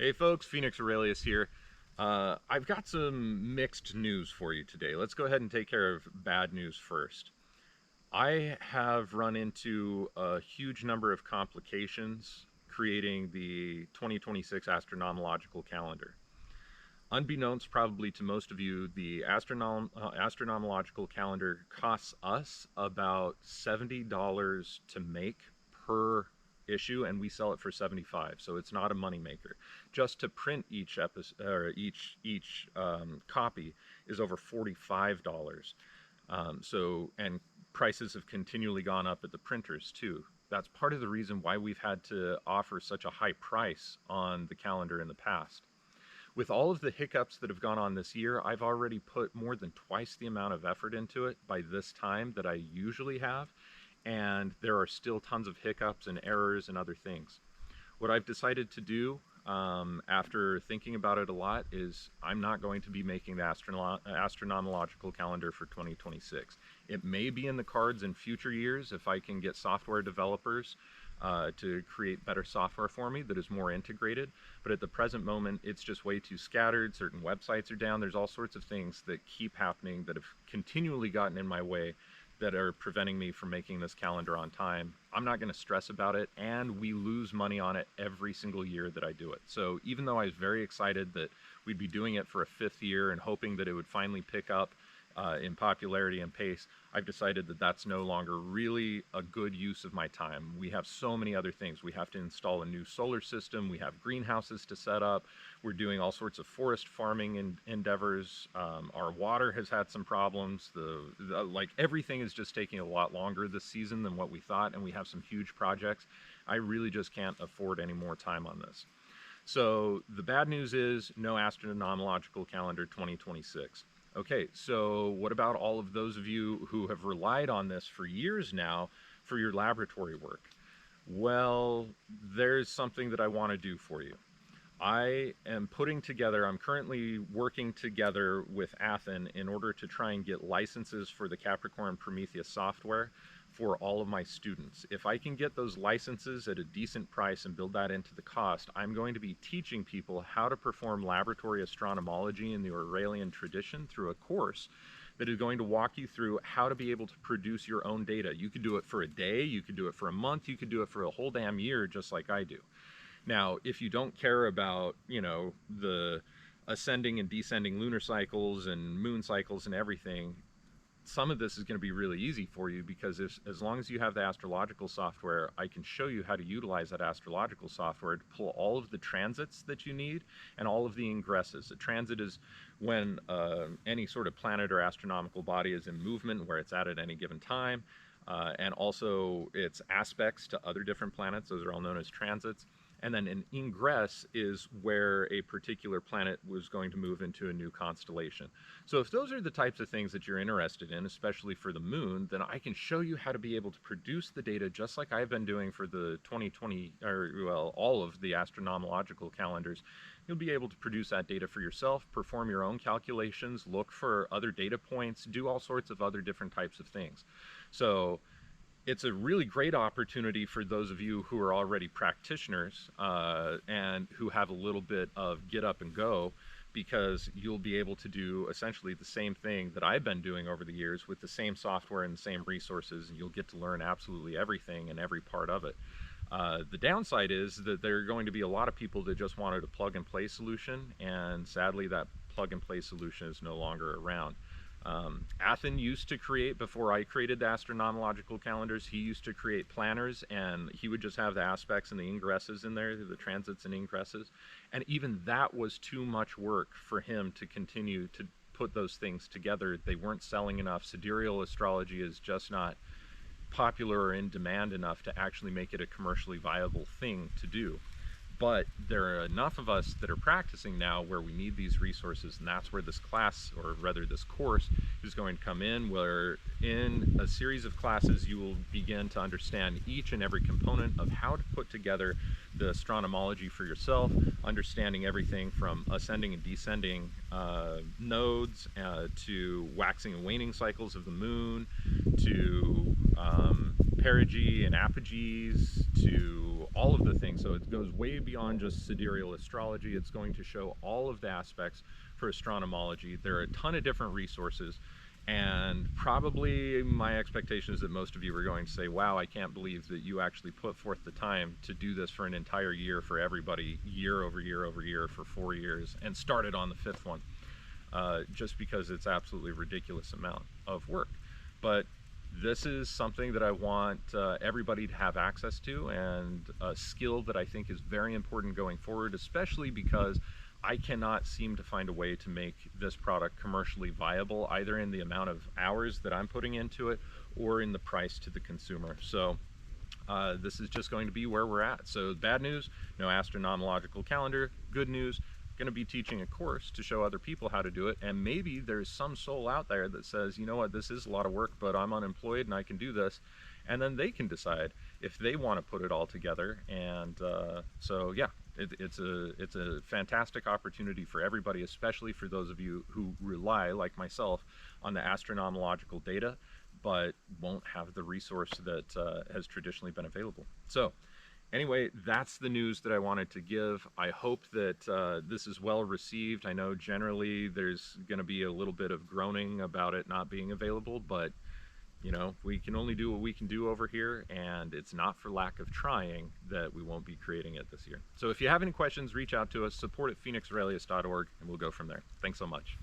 Hey folks, Phoenix Aurelius here. I've got some mixed news for you today. Let's go ahead and take care of bad news first. I have run into a huge number of complications creating the 2026 astronomological calendar. Unbeknownst probably to most of you, the astronomological calendar costs us about $70 to make per issue, and we sell it for 75, so it's not a moneymaker. Just to print each episode or each copy is over $45. And prices have continually gone up at the printers too. That's part of the reason why we've had to offer such a high price on the calendar in the past. With all of the hiccups that have gone on this year, I've already put more than twice the amount of effort into it by this time that I usually have, and there are still tons of hiccups and errors and other things. What I've decided to do, after thinking about it a lot, is I'm not going to be making the astronomological calendar for 2026. It may be in the cards in future years if I can get software developers to create better software for me that is more integrated. But at the present moment, it's just way too scattered. Certain websites are down. There's all sorts of things that keep happening that have continually gotten in my way that are preventing me from making this calendar on time. I'm not going to stress about it, and we lose money on it every single year that I do it. So even though I was very excited that we'd be doing it for a fifth year and hoping that it would finally pick up in popularity and pace, I've decided that that's no longer really a good use of my time. We have so many other things. We have to install a new solar system. We have greenhouses to set up. We're doing all sorts of forest farming endeavors. Our water has had some problems. Like everything is just taking a lot longer this season than what we thought, and we have some huge projects. I really just can't afford any more time on this. So the bad news is no astronomological calendar 2026. Okay, so what about all of those of you who have relied on this for years now for your laboratory work? Well, there's something that I want to do for you. I'm currently working together with Athen in order to try and get licenses for the Capricorn Prometheus software for all of my students. If I can get those licenses at a decent price and build that into the cost, I'm going to be teaching people how to perform laboratory astronomology in the Aurelian tradition through a course that is going to walk you through how to be able to produce your own data. You could do it for a day, you could do it for a month, you could do it for a whole damn year, just like I do. Now, if you don't care about, the ascending and descending lunar cycles and moon cycles and everything, some of this is going to be really easy for you, because as long as you have the astrological software, I can show you how to utilize that astrological software to pull all of the transits that you need and all of the ingresses. A transit is when any sort of planet or astronomical body is in movement, where it's at any given time, and also its aspects to other different planets. Those are all known as transits. And then an ingress is where a particular planet was going to move into a new constellation. So if those are the types of things that you're interested in, especially for the moon, then I can show you how to be able to produce the data just like I've been doing for the 2020, or well, all of the astronomological calendars. You'll be able to produce that data for yourself, perform your own calculations, look for other data points, do all sorts of other different types of things. So it's a really great opportunity for those of you who are already practitioners and who have a little bit of get up and go, because you'll be able to do essentially the same thing that I've been doing over the years with the same software and the same resources, and you'll get to learn absolutely everything and every part of it. The downside is that there are going to be a lot of people that just wanted a plug and play solution, and sadly that plug and play solution is no longer around. Athen used to create, before I created the astronomological calendars, he used to create planners, and he would just have the aspects and the ingresses in there, the transits and ingresses, and even that was too much work for him to continue to put those things together. They weren't selling enough. Sidereal astrology is just not popular or in demand enough to actually make it a commercially viable thing to do. But there are enough of us that are practicing now where we need these resources, and that's where this class, or rather this course, is going to come in, where in a series of classes you will begin to understand each and every component of how to put together the astronomology for yourself, understanding everything from ascending and descending nodes to waxing and waning cycles of the moon, to perigee and apogees, to all of the things. So it goes way beyond just sidereal astrology. It's going to show all of the aspects for astronomology. There are a ton of different resources, and probably my expectation is that most of you are going to say, wow, I can't believe that you actually put forth the time to do this for an entire year for everybody, year over year over year for 4 years, and started on the 5th one, just because it's absolutely ridiculous amount of work. But this is something that I want everybody to have access to, and a skill that I think is very important going forward, especially because I cannot seem to find a way to make this product commercially viable, either in the amount of hours that I'm putting into it or in the price to the consumer. So this is just going to be where we're at. So bad news, no astronomological calendar. Good news, going to be teaching a course to show other people how to do it, and maybe there's some soul out there that says, you know what, this is a lot of work, but I'm unemployed and I can do this, and then they can decide if they want to put it all together. And so yeah, it's a fantastic opportunity for everybody, especially for those of you who rely, like myself, on the astronomological data but won't have the resource that has traditionally been available. So anyway, that's the news that I wanted to give. I hope that this is well received. I know generally there's going to be a little bit of groaning about it not being available, but you know, we can only do what we can do over here, and it's not for lack of trying that we won't be creating it this year. So if you have any questions, reach out to us, support at phoenixaurelius.org, and we'll go from there. Thanks so much.